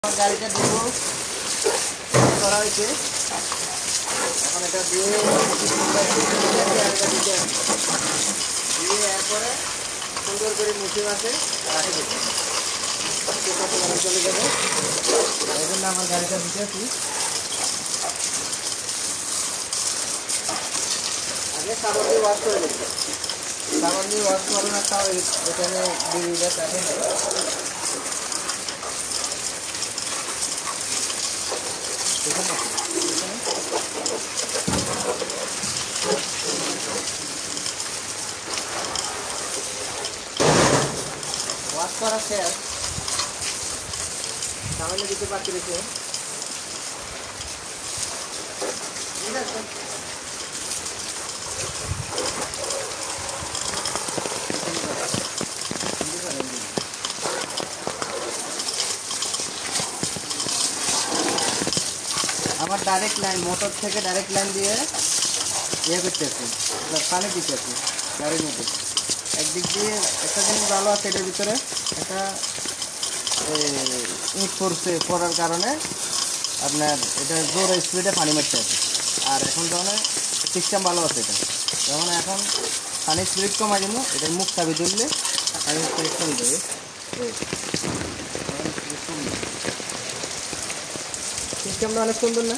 গাড়িটা দেবো করা হয়েছে। এখন এটা দিয়ে এরপরে সুন্দর করে মুছে মাছে রাখে দেবো, চলে যাবে। এই জন্য আমার গাড়িটা দিতেছি। আগে সাবান দিয়ে ওয়াশ করে দেবো। সাবান দিয়ে ওয়াশ করে না, তাও এখানে দিয়ে থাকে না। ওয়াশ করা শেষ, সামনে দিতে পারছি রেখে ঠিক আছে। আমার ডাইরেক্ট লাইন, মোটর থেকে ডাইরেক্ট লাইন দিয়ে ইয়ে করতেছি, পানি দিতেছি গাড়ির মধ্যে। একদিক দিয়ে একটা জিনিস ভালো আছে, এটার ভিতরে একটা ইট পড়ার কারণে আপনার এটা জোরে স্পিডে পানি মারতে আছে। আর এখন যখন সিস্টেম ভালো আছে, এটা যখন এখন পানির স্পিড কমাই জন্য এটার মুখ চাবি ধরলে পানির স্পিড কমে যাবে। সিস্টেমটা অনেক সুন্দর না?